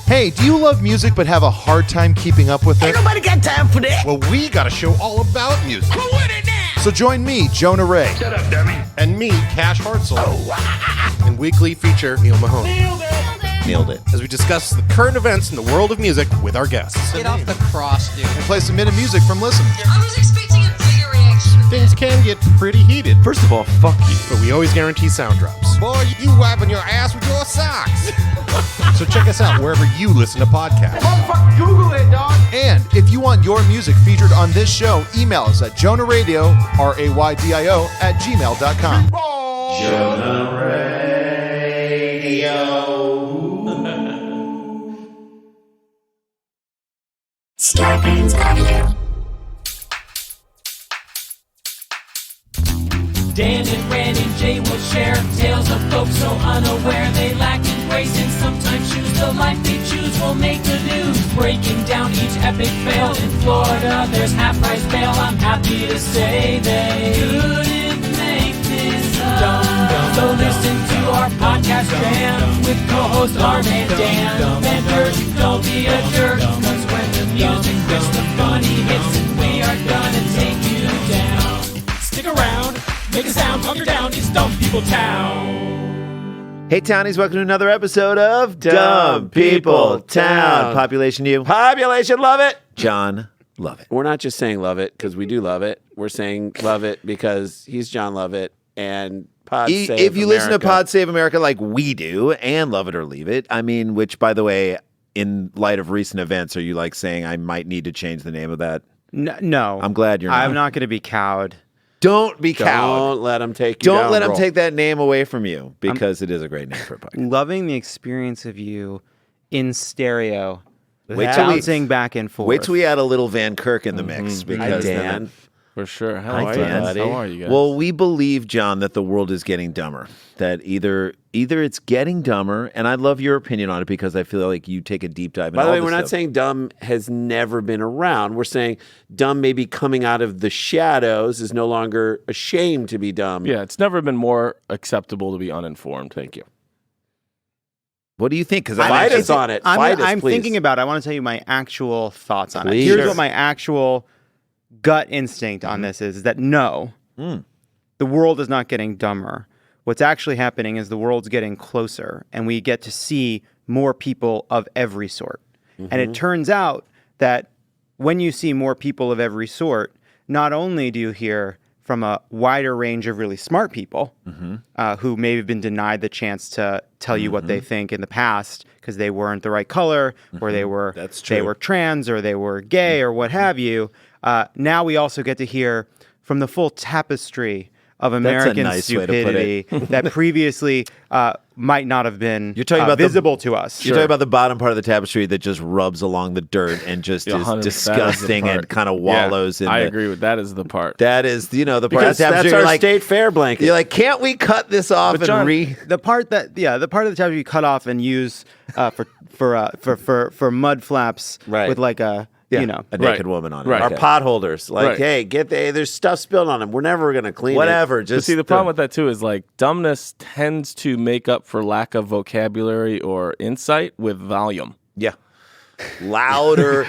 Hey, do you love music but have a hard time keeping up with it? Ain't nobody got time for that. Well, we got a show all about music. Who with it now? So join me, Jonah Ray. Shut up, dummy. And me, Cash Hartzell. And weekly feature, Neil Mahoney. Nailed it. As we discuss the current events in the world of music with our guests. Get off the cross, dude. And play some minute music from listeners. I was expecting a bigger reaction. Things can get pretty heated, First of all, fuck you. but we always guarantee sound drops. Boy, you wiping your ass with your socks. So check us out wherever you listen to podcasts. Motherfucker, Google it, dog. And if you want your music featured on this show, email us at jonahradio, RAYDIO, @gmail.com. Scarpins Avenue. Dan and Ren and Jay will share tales of folks so unaware they lack in grace and sometimes choose the life they choose will make the news. Breaking down each epic fail in Florida, there's half-price bail. I'm happy to say they couldn't make this up. So listen to our podcast jam with co-host Arm and Dan. Vendors, don't be a jerk, cause when the music hits, the funny hits, and we are gonna take you down. Stick around. Make a sound, hunker down, it's Dumb People Town. Hey, Townies, welcome to another episode of Dumb People Town. Population you. Population love it. Jon Lovett. We're not just saying love it because we do love it. We're saying love it because he's Jon Lovett and Pod Save If you listen to America. Pod Save America like we do, and Love It or Leave It, I mean, which, by the way, in light of recent events, are you like saying I might need to change the name of that? No. I'm glad you're not. I'm not going to be cowed. Don't be cowed. Don't let him take you Don't down, let him bro. take that name away from you because it is a great name for a podcast. Loving the experience of you in stereo, Wait till we- bouncing back and forth. Wait till we add a little Van Kirk in the mix because Hi, then Dan. For sure. How Hi, are you Dan. guys? How are you guys? Well, we believe, John, that the world is getting dumber. That either it's getting dumber, and I love your opinion on it because I feel like you take a deep dive. By the way, we're not saying dumb has never been around. We're saying dumb maybe coming out of the shadows is no longer ashamed to be dumb. yeah, it's never been more acceptable to be uninformed. Thank you. What do you think? Because Fight us on it. Fight us, I'm please. thinking about it. I want to tell you my actual thoughts on Please. it. Here's Sure. what my actual gut instinct on this is that no, the world is not getting dumber. What's actually happening is the world's getting closer and we get to see more people of every sort. And it turns out that when you see more people of every sort, not only do you hear from a wider range of really smart people who may have been denied the chance to tell you what they think in the past because they weren't the right color or they were trans or they were gay or what have you. Now we also get to hear from the full tapestry of American nice way to put stupidity that previously might not have been You're talking about visible to us. You're talking about the bottom part of the tapestry that just rubs along the dirt and just Yeah, is 100%. disgusting That is the and kind of wallows in I the, agree with that is the part. That is, the part Because of the tapestry that's you're our like, state fair blanket. you're like, can't we cut this off But John, The part of the tapestry you cut off and use for mud flaps Right. with like a a Right. naked woman on it. Right. Our potholders. Like, Right. hey, there's stuff spilled on them. We're never going to clean Whatever. But Just see, the problem with that too is like dumbness tends to make up for lack of vocabulary or insight with volume. Yeah. Louder.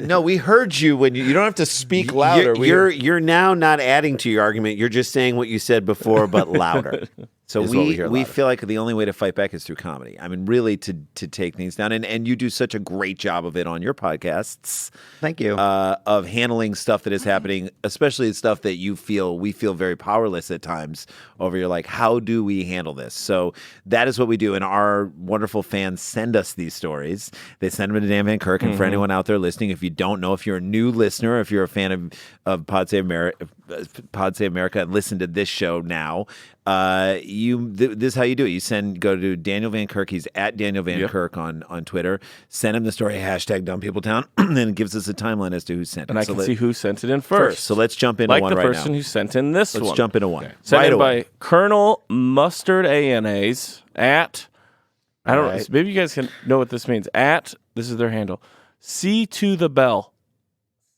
No, we heard you when you don't have to speak louder. You're now not adding to your argument. You're just saying what you said before, but louder. So is what we hear we louder. feel like the only way to fight back is through comedy. I mean, really to take things down. And you do such a great job of it on your podcasts. Thank you. Of handling stuff that is happening, especially stuff that we feel very powerless at times over. You're like, how do we handle this? So that is what we do. And our wonderful fans send us these stories. They send them to Dan Van Kirk. And for anyone out there listening, if you don't know, if you're a new listener, if you're a fan of Pod Save America and listen to this show now, this is how you do it. Go to Daniel Van Kirk. He's at Daniel Van Kirk on Twitter. Send him the story, #DumbPeopleTown, and it gives us a timeline as to who sent it. And I can see who sent it in first. So let's jump into like one the right person now. who sent in this one. Let's jump into one. Sent Right in away. by Colonel Mustard ANAs at, I don't know, Right. maybe you guys can know what this means. At, this is their handle, C to the bell.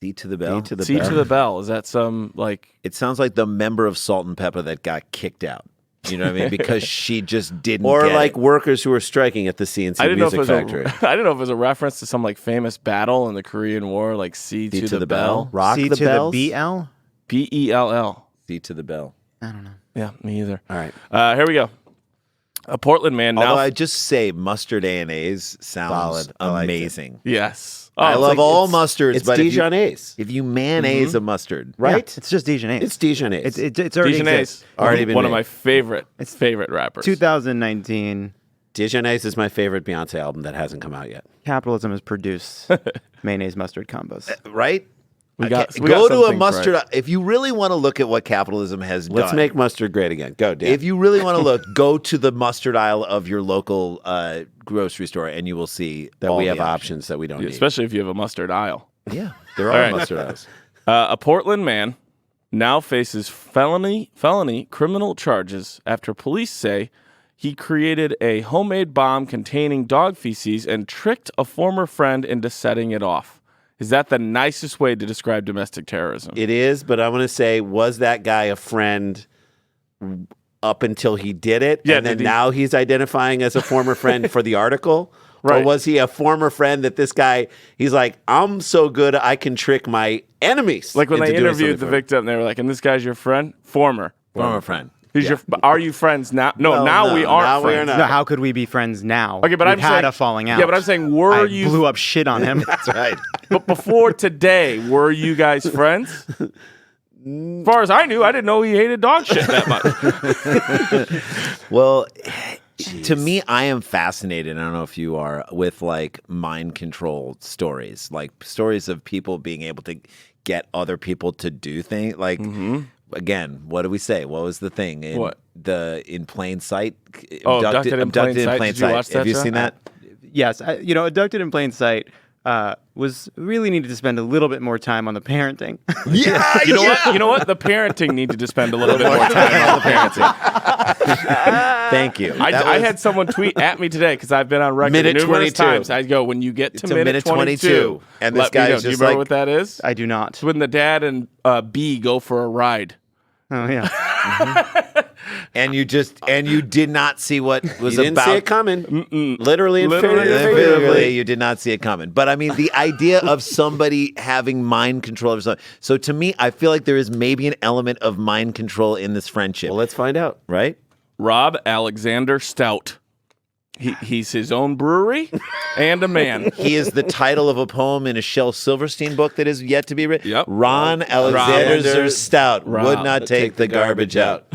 C to the bell. C to the bell. Is that some like... It sounds like the member of Salt and Pepper that got kicked out. You know what I mean? Because she just didn't. Or get like it. workers who were striking at the CNC Music Factory. I didn't know if it was a reference to some like famous battle in the Korean War, like C to the bell. Rock C the to bells. the BL? BELL. C to the bell. I don't know. Yeah, me either. All right. Here we go. A Portland man now. Although I just say mustard A&A's sounds Solid. I liked it. amazing. Yes. I it's love like- all it's- mustards, It's but Dijonnaise, if you mayonnaise a mustard, right? Yeah, it's just Dijonnaise. It's Dijonnaise. It's already Dijonnaise. exists. Already been one of made. my favorite rappers. 2019. Dijonnaise is my favorite Beyonce album that hasn't come out yet. Capitalism has produced mayonnaise mustard combos. right? We got Go to a something mustard. right. If you really want to look at what capitalism has Let's done, make mustard great again. Go, Dan. if you really want to look, go to the mustard aisle of your local grocery store, and you will see that all we the have options that we don't need. Especially if you have a mustard aisle. Yeah, there All are right. mustard aisles. A Portland man now faces felony criminal charges after police say he created a homemade bomb containing dog feces and tricked a former friend into setting it off. Is that the nicest way to describe domestic terrorism? It is, but I'm going to say, was that guy a friend up until he did it? Yeah, and then did he- now he's identifying as a former friend for the article? Or Right. was he a former friend that this guy, he's like, I'm so good I can trick my enemies. Like when into they doing interviewed something the for me. victim, they were like, and this guy's your friend? Former friend. Who's your? Are you friends now? No, Well, now no, we aren't now we are friends. not. No, how could we be friends now? Okay, but We've I'm had saying a falling out. Yeah, but I'm saying, were I you? blew up shit on him. That's right. But before today, were you guys friends? As far as I knew, I didn't know he hated dog shit that much. Well, to me, I am fascinated. I don't know if you are with like mind control stories, like stories of people being able to get other people to do things. Like again, what do we say? What was the thing? What? In plain sight? Abducted in Plain Sight. Did you watch that Have you show? seen that? Yes, Abducted in Plain Sight was really needed to spend a little bit more time on the parenting. Yeah, You know what? You know what? The parenting needed to spend a little bit more time on the parenting. Thank you. I had someone tweet at me today because I've been on record Minute numerous 22. times. I go, when you get to minute 22, and this let me guy know. is Do you just remember like- what that is? I do not. It's when the dad and B go for a ride. Oh yeah. and you did not see what was You didn't about. see it coming. Literally and Literally and Figuratively, you did not see it coming. But I mean, the idea of somebody having mind control over something. So to me, I feel like there is maybe an element of mind control in this friendship. Well, let's find out. right? Rob Alexander Stout. He's his own brewery and a man. He is the title of a poem in a Shel Silverstein book that is yet to be written. Yep. Ron Alexander Stout would not take the garbage out.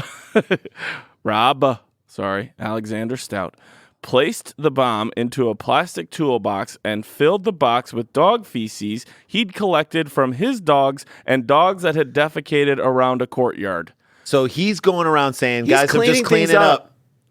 Alexander Stout placed the bomb into a plastic toolbox and filled the box with dog feces he'd collected from his dogs and dogs that had defecated around a courtyard. So he's going around saying, He's guys, I'm cleaning just cleaning things up. up.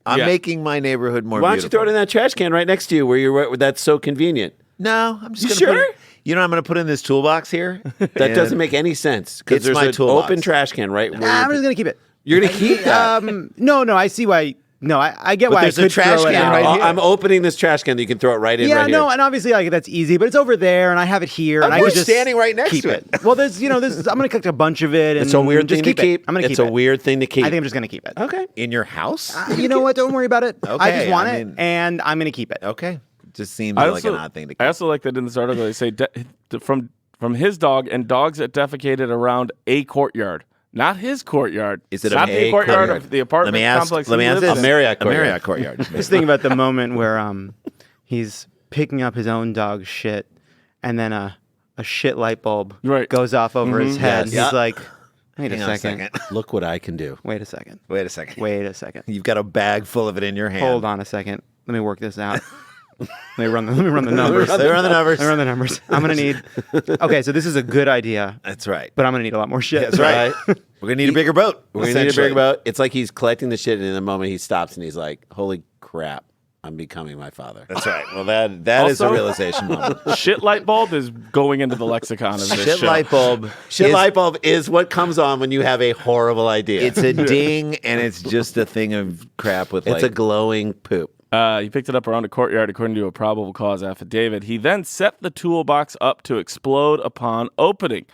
I'm Yeah. making my neighborhood more Why don't beautiful. you throw it in that trash can right next to you where that's so convenient? No, I'm just You going to put sure? it. You know, I'm going to put in this toolbox here. That doesn't make any sense because It's there's my an toolbox. open trash can right where I'm just gonna keep it. you're going to keep that. No, I see why. No, I get But why I there's a could trash throw it can in right right here. I'm opening this trash can that you can throw it right in Yeah, right here. no, and obviously like that's easy, but it's over there, and I have it here, and I we're can just standing right next keep to it. Well, there's I'm gonna collect a bunch of it, and It's a weird just thing to keep it. keep. I'm gonna keep It's it. a weird thing to keep. I think I'm just gonna keep it. Okay. In your house? You know what? Don't worry about it. I Okay, just want I it, mean- and I'm gonna keep it. Okay. Just seems like an odd thing to keep. I also like that in this article they say from his dog and dogs that defecated around a courtyard. Not his courtyard. Is it not a the courtyard courtyard? of the apartment complex? Let me he ask lives this. in? Marriott courtyard. Marriott courtyard. Just think about the moment where he's picking up his own dog's shit, and then a shit light bulb Right. goes off over his head. Yes. He's Yeah. like, wait Hang a on a second. second. Look what I can do. Wait a second. Wait a second. Wait a second. You've got a bag full of it in your hand. Hold on a second. Let me work this out. Let me run the numbers. They're on the numbers. Let me run the numbers. I'm gonna need. Okay, so this is a good idea, That's right. but I'm gonna need a lot more shit. That's right. We're going to need a bigger boat. We're going to need a essentially. big boat. It's like he's collecting the shit, and in the moment he stops and he's like, holy crap, I'm becoming my father. That's right. Well, that is a Also- realization moment. Shit light bulb is going into the lexicon of this Shit show. light bulb. Shit is- light bulb is what comes on when you have a horrible idea. It's a ding, and it's just a thing of crap with It's like a glowing poop. He picked it up around a courtyard, according to a probable cause affidavit. He then set the toolbox up to explode upon opening.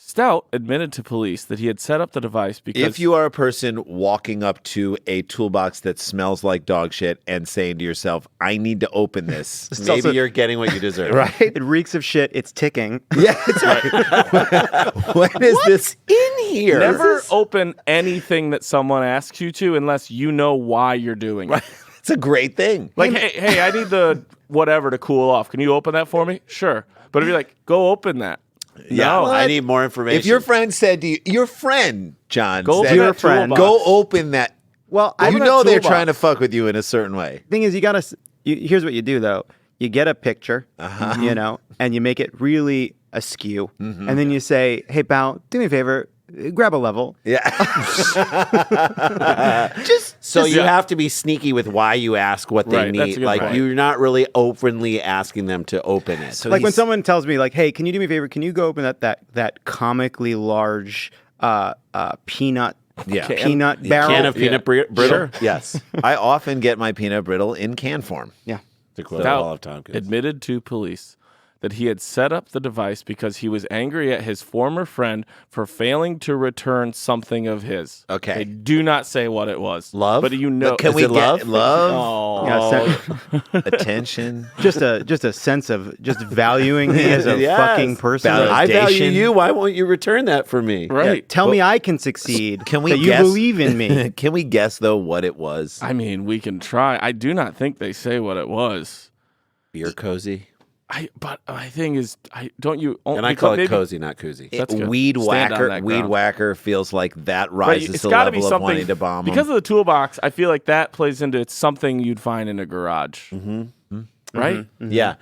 Stout admitted to police that he had set up the device because If you are a person walking up to a toolbox that smells like dog shit and saying to yourself, I need to open this. Maybe also- you're getting what you deserve. Right? It reeks of shit. It's ticking. Yeah, it's right. When is this In here. never open anything that someone asks you to unless you know why you're doing it. It's a great thing. Like, hey, I need the whatever to cool off. Can you open that for me? Sure. But if you're like, go open that. Yeah, No. well, I need more information. If your friend said to you, your friend, John, Go said, open that friend. toolbox. go open that. Well, You open that know they're toolbox. trying to fuck with you in a certain way. Thing is, here's what you do though. You get a picture, you know, and you make it really askew, and then you say, "Hey, pal, do me a favor, grab a level." Yeah. So you have to be sneaky with why you ask what they Right, that's a need. good Like point. you're not really openly asking them to open it. So Like when he's- someone tells me, like, "Hey, can you do me a favor? Can you go open that comically large peanut Yeah. peanut barrel?" Can of peanut brittle? Sure. Yes. I often get my peanut brittle in can form. Yeah. To quote Stout Wall of Tompkins. admitted to police that he had set up the device because he was angry at his former friend for failing to return something of his. Okay. They do not say what it was. Love? But you know. Can Is we it get love? Oh. Yeah, attention? just a sense of just valuing me as a Yes. fucking person. I value Validation. you. Why won't you return that for me? Right. Tell me I can succeed. Can we that you guess- believe in me? Can we guess though what it was? I mean, we can try. I do not think they say what it was. Beer cozy. But my thing is, don't you? And I call it maybe- cozy, not koozy. That's good. Weed Stand on whacker. that Weed ground. whacker feels like that Right, rises it's to the got to be level of something wanting to bomb 'em. because of the toolbox. I feel like that plays into it's something you'd find in a garage, right? Yeah.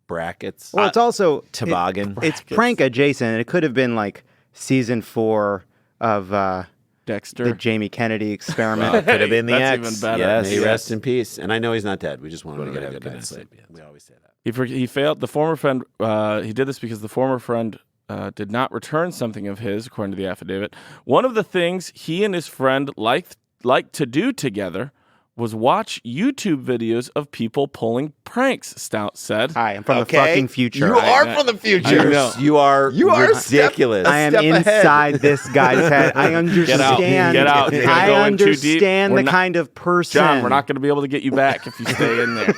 Brackets. Well, it's also toboggan. It's prank adjacent. It could have been like season 4 of Dexter. the Jamie Kennedy experiment. Could have been the That's X. even better. Yes. May he rest in peace. And I know he's not dead. We just want him to get a good night's sleep. sleep. We always say that. He failed. The former friend. He did this because the former friend did not return something of his, according to the affidavit. One of the things he and his friend liked to do together was watch YouTube videos of people pulling pranks. Stout said. Hi, I'm from Okay. the fucking future. You are from the future. know. You are ridiculous. I am step ahead. inside this guy's head. I understand. Get out. You're gonna I go in too deep. understand We're the not- kind of person. John, we're not going to be able to get you back if you stay in there.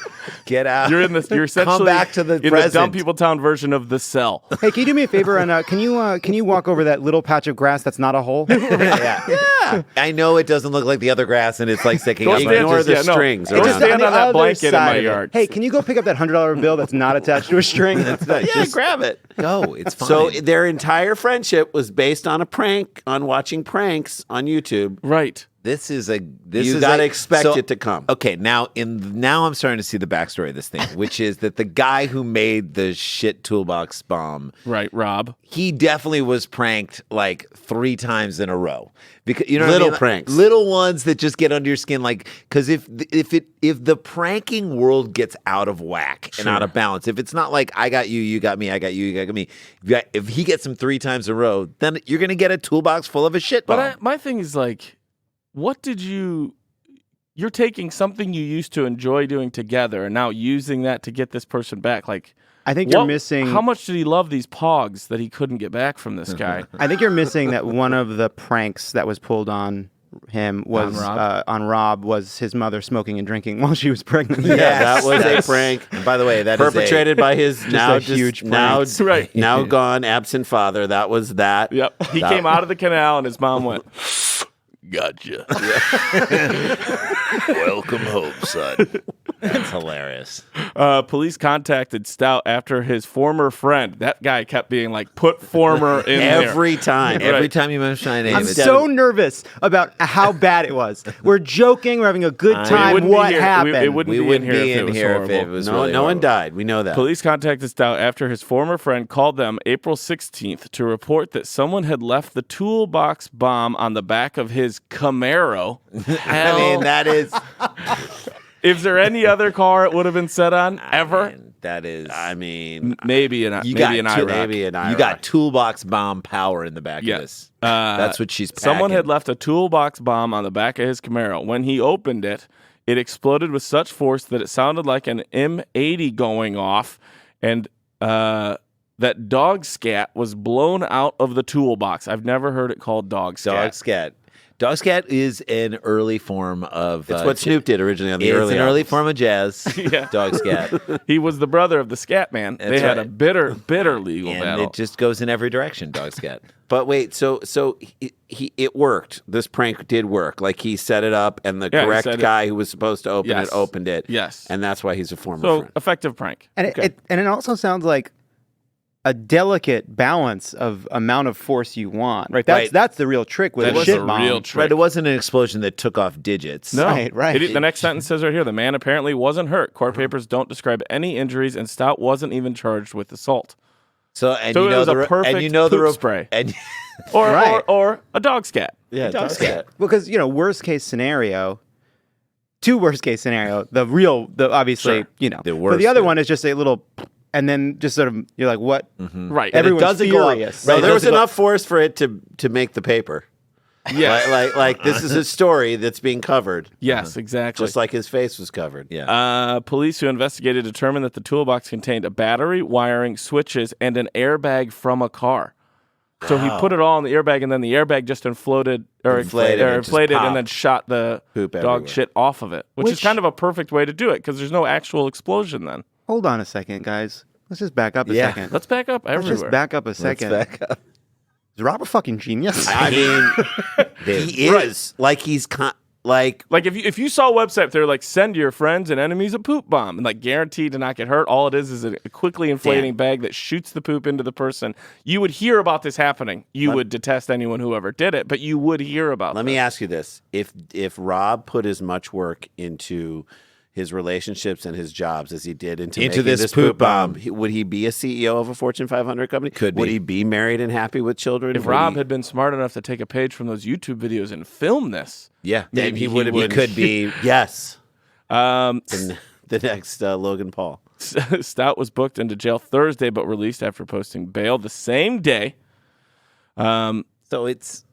Get out. You're in this. You're essentially Come back to the in the present. Dumb People Town version of The Cell. Hey, can you do me a favor? And can you walk over that little patch of grass that's not a hole? Yeah. I know it doesn't look like the other grass and it's like sticking Go out. stand- but- Ignore the yeah, no. strings. Go around stand it. on that other blanket in side my of it. yard. Hey, can you go pick up that $100 bill that's not attached to a string? Yeah, grab it. Go. It's fine. So their entire friendship was based on a prank, on watching pranks on YouTube. Right. This is a. You gotta expect it to come. Okay, now I'm starting to see the backstory of this thing, which is that the guy who made the shit toolbox bomb, Right, Rob. he definitely was pranked like 3 times in a row. Because you know, Little what I mean? pranks. Little ones that just get under your skin. Like, because if the pranking world gets out of whack and out of balance, if it's not like I got you, you got me, I got you, you got me. If he gets them 3 times in a row, then you're gonna get a toolbox full of a shit bomb. But my thing is like, what did you're taking something you used to enjoy doing together and now using that to get this person back. Like, I think you're missing. How much did he love these pogs that he couldn't get back from this guy? I think you're missing that one of the pranks that was pulled on him was on Rob was his mother smoking and drinking while she was pregnant. Yeah, that was a prank. And by the way, that perpetrated by his now a huge now prank. Right. now gone absent father. That was that. Yep. He came out of the canal and his mom went, "Gotcha." Welcome home, son. That's hilarious. Police contacted Stout after his former friend. That guy kept being like, "Put former in there." Every time. Every time you mention my name, I'm it's so nervous about how bad it was. We're joking. We're having a good time. wouldn't be What here. happened? It wouldn't we be wouldn't in be here in if here it if was it horrible. was No, really no one horrible. died. We know that. Police contacted Stout after his former friend called them April 16th to report that someone had left the toolbox bomb on the back of his Camaro. I mean, that is Is there any other car it would have been set on ever? man, that is. I mean, Maybe an you maybe an got IROC. maybe an you IROC. got toolbox bomb power in the back Yes. of this. That's what she's. Someone had packing. left a toolbox bomb on the back of his Camaro. When he opened it, it exploded with such force that it sounded like an M80 going off, and that dog scat was blown out of the toolbox. I've never heard it called dog scat. Dog scat. Dog scat is an early form of. It's what Snoop did originally on the early. It's an early form of jazz. Yeah. Dog scat. He was the brother of the Scat Man. They had a bitter legal And battle. it just goes in every direction. Dog scat. But wait, so it worked. This prank did work. Like he set it up, and the correct guy who was supposed to open it opened it. Yes, and that's why he's a former so friend. Effective prank. And it also sounds like a delicate balance of amount of force you want. Right. That's the real trick with That a is shit the bomb. real trick. Right. It wasn't an explosion that took off digits. No. Right. The next sentence says right here, the man apparently wasn't hurt. Court papers don't describe any injuries, and Stout wasn't even charged with assault. So it was a perfect poop spray. And or a dog scat. Yeah, Dog scat. Because, worst case scenario, two worst case scenario, obviously, Sure. The but worst, the other yeah. one is just a little, and then just sort of, you're like, what? Right. And Everyone's it doesn't go up. furious. Right, It there was doesn't go- enough force for it to make the paper. Yeah. Like this is a story that's being covered. Yes, exactly. Just like his face was covered. Yeah. Police who investigated determined that the toolbox contained a battery, wiring, switches, and an airbag from a car. So he put it all in the airbag, and then the airbag just inflated Inflated and just and popped. then shot the Poop dog everywhere. shit off of it, which is kind of a perfect way to do it because there's no actual explosion then. Hold on a second, guys. Let's just back up a Yeah. second. Let's back up Let's everywhere. just back up a second. Back up. Is Rob a fucking genius? I mean, he is like he's like if you saw a website, they're like send your friends and enemies a poop bomb and like guaranteed to not get hurt. All it is a quickly inflating bag that shoots the poop into the person. You would hear about this happening. You would detest anyone who ever did it, but you would hear about. Let me ask you this: if Rob put as much work into his relationships and his jobs as he did into making this poop bomb, would he be a CEO of a Fortune 500 company? Could be. Would he be married and happy with children? If Would Rob he- had been smart enough to take a page from those YouTube videos and film this, Yeah. Maybe he would have He been. could be. Yes. um, The next Logan Paul. Stout was booked into jail Thursday, but released after posting bail the same day. So it's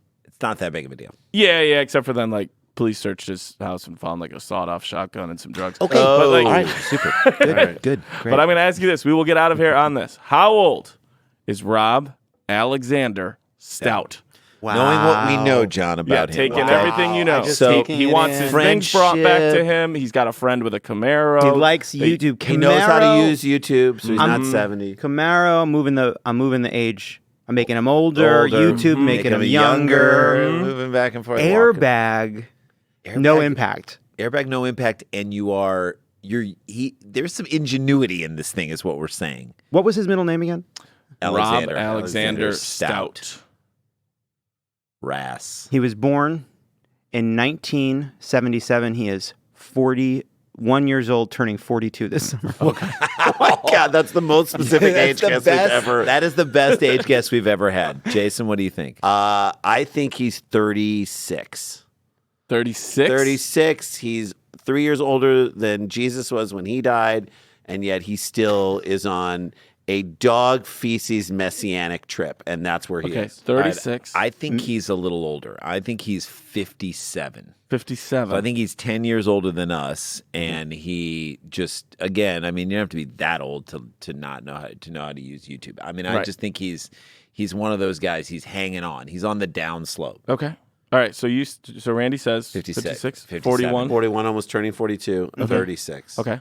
not that big of a deal. Yeah, except for then like police searched his house and found like a sawed-off shotgun and some drugs. Okay. But, like, All right. Super. Good. Good. Great. But I'm going to ask you this. We will get out of here on this. How old is Rob Alexander Stout? Knowing what we know, John, Yeah, about him. taking everything you know. So he wants his things brought back to him. He's got a friend with a Camaro. He likes YouTube. Camaro, He knows how to use YouTube, so he's not 70. Camaro. I'm moving the age. I'm making him older. YouTube making him younger. Moving back and forth. Airbag. No impact. Airbag, no impact, and there's some ingenuity in this thing, is what we're saying. What was his middle name again? Rob Alexander Stout. Rass. He was born in 1977. He is 41 years old, turning 42 this summer. Oh my God, that's the most specific age guess we've ever. That is the best age guess we've ever had. Jason, what do you think? I think he's 36. 36? 36. He's 3 years older than Jesus was when he died, and yet he still is on a dog feces messianic trip, and that's where he Okay, is. 36. I think he's a little older. I think he's 57. 57. So I think he's 10 years older than us, and he just, again, I mean, you don't have to be that old to not know how to use YouTube. I mean, I just think he's one of those guys. He's hanging on. He's on the down slope. Okay. All right. So Randy says 56, 41. 41, almost turning 42, 36. Okay.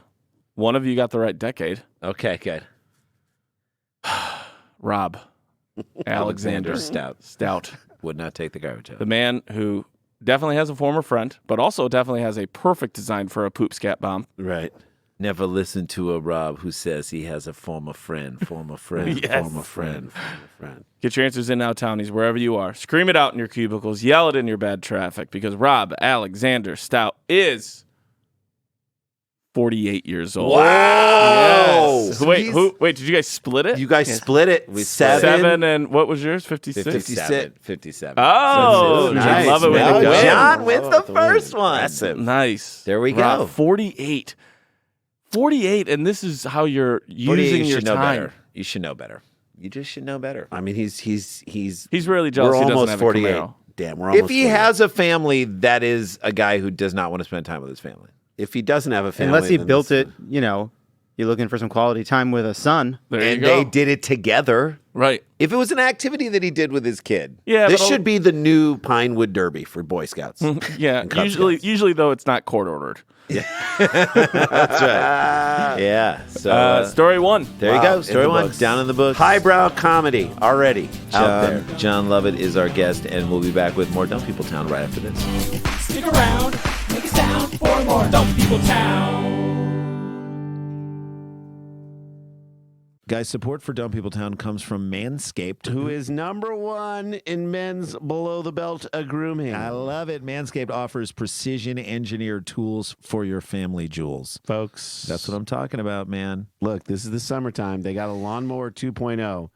One of you got the right decade. Okay, good. Rob Alexander Stout. Would not take the garbage out. The man who definitely has a former friend, but also definitely has a perfect design for a poop scat bomb. Right. Never listen to a Rob who says he has a former friend, Yes. Former friend. Get your answers in now, townies, wherever you are. Scream it out in your cubicles. Yell it in your bad traffic, because Rob Alexander Stout is 48 years old. Wow! Yes. Wait, did you guys split it? You guys split it. We Seven, and what was yours? 56? 57. Oh, Nice. Jon Lovett with Well the win. done. John wins the first one. Impressive. Nice. There we Rob, go. 48. 48, and this is how you're 48, using you your should know time. better. You should know better. You just should know better. I mean, he's He's really jealous we're he doesn't almost have 48. a Camaro. Damn, we're almost If he 48. has a family, that is a guy who does not want to spend time with his family. If he doesn't have a family, Unless he then built this- it, You're looking for some quality time with a son. There you And go. they did it together. Right. If it was an activity that he did with his kid. Yeah. This but should be the new Pinewood Derby for Boy Scouts. Yeah. Cub Usually though, it's not court ordered. That's right. Yeah. So Story one. there you Wow, go. in Story the one. books. Down in the book. Highbrow comedy already out there. Jon Lovett is our guest, and we'll be back with more Dumb People Town right after this. Stick around, make a sound for more Dumb People Town. Guys, support for Dumb People Town comes from Manscaped. Who is number one in men's below the belt grooming? I love it. Manscaped offers precision engineered tools for your family jewels. Folks, That's what I'm talking about, man. look, this is the summertime. They got a lawnmower 2.0.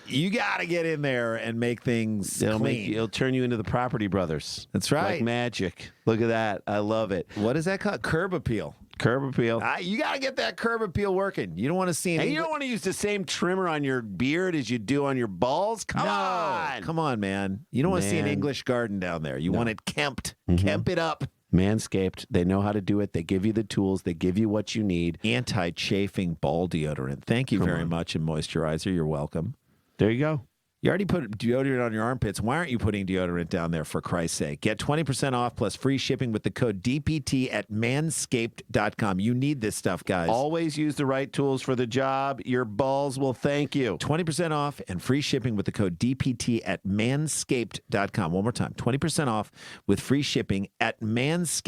You got to get in there and make things clean. It'll turn you into the Property Brothers. That's right. Like magic. Look at that. I love it. What is that called? Curb appeal. Curb appeal. You got to get that curb appeal working. You don't want to see any. And you don't want to use the same trimmer on your beard as you do on your balls? Come on. Come on, man. You don't want to see an Man. English garden down there. You want it kempt. Kemp it up. Manscaped, they know how to do it. They give you the tools. They give you what you need. Anti-chafing ball deodorant. Thank you very much. And moisturizer. You're welcome. There you go. You already put deodorant on your armpits. Why aren't you putting deodorant down there, for Christ's sake? Get 20% off plus free shipping with the code DPT at manscaped.com. You need this stuff, guys. Always use the right tools for the job. Your balls will thank you. 20% off and free shipping with the code DPT at manscaped.com. One more time, 20% off with free shipping at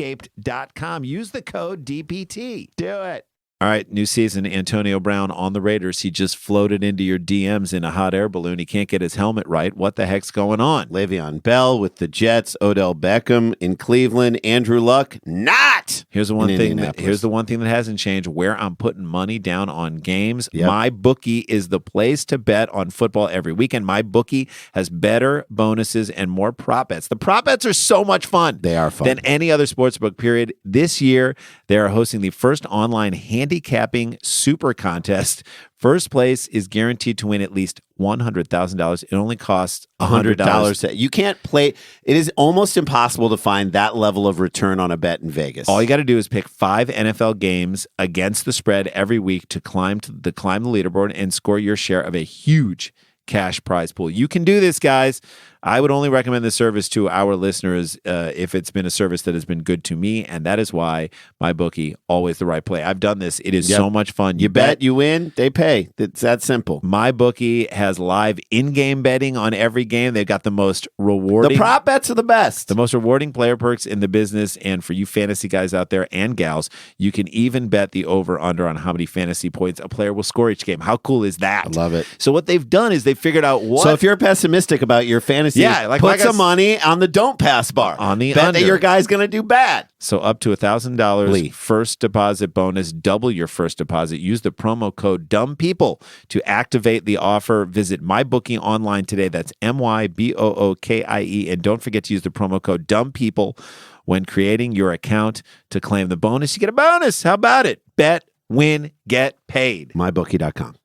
manscaped.com. Use the code DPT. Do it. All right, new season, Antonio Brown on the Raiders. He just floated into your DMs in a hot air balloon. He can't get his helmet right. What the heck's going on? Le'Veon Bell with the Jets, Odell Beckham in Cleveland, Andrew Luck not. Here's the one in thing. Indianapolis. Here's the one thing that hasn't changed. Where I'm putting money down on games. Yep. My bookie is the place to bet on football every weekend. My bookie has better bonuses and more prop bets. The prop bets are so much fun. They are fun. Than any other sports book. Period. This year they are hosting the first online handicapping super contest. First place is guaranteed to win at least $100,000. It only costs $100. You can't play. It is almost impossible to find that level of return on a bet in Vegas. All you got to do is pick 5 NFL games against the spread every week to climb the leaderboard and score your share of a huge cash prize pool. You can do this, guys. I would only recommend this service to our listeners if it's been a service that has been good to me, and that is why my bookie always the right play. I've done this. It is so much fun. You bet, you win, they pay. It's that simple. My bookie has live in-game betting on every game. They've got the most rewarding. The prop bets are the best. The most rewarding player perks in the business, and for you fantasy guys out there and gals, you can even bet the over-under on how many fantasy points a player will score each game. How cool is that? I love it. So what they've done is they figured out what. So if you're pessimistic about your fantasy, put some money on the don't pass bar. On the bet under. that your guy's going to do bad. So up to $1,000 first deposit bonus, double your first deposit. Use the promo code DUMBPeople to activate the offer. Visit MyBookie online today. That's MYBOOKIE. And don't forget to use the promo code DUMBPeople when creating your account to claim the bonus. You get a bonus. How about it? Bet, win, get paid. MyBookie.com.